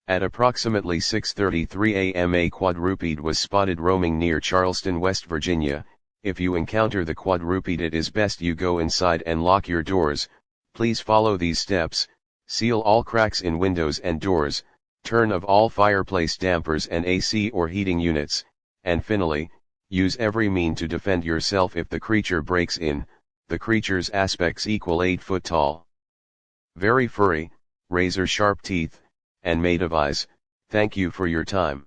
At approximately 6:33 a.m. a quadruped was spotted roaming near Charleston, West Virginia. If you encounter the quadruped, it is best you go inside and lock your doors. Please follow these steps: seal all cracks in windows and doors, turn off all fireplace dampers and AC or heating units, and finally, use every mean to defend yourself if the creature breaks in. The creature's aspects equal 8 foot tall. Very furry, razor sharp teeth, and made of eyes. Thank you for your time.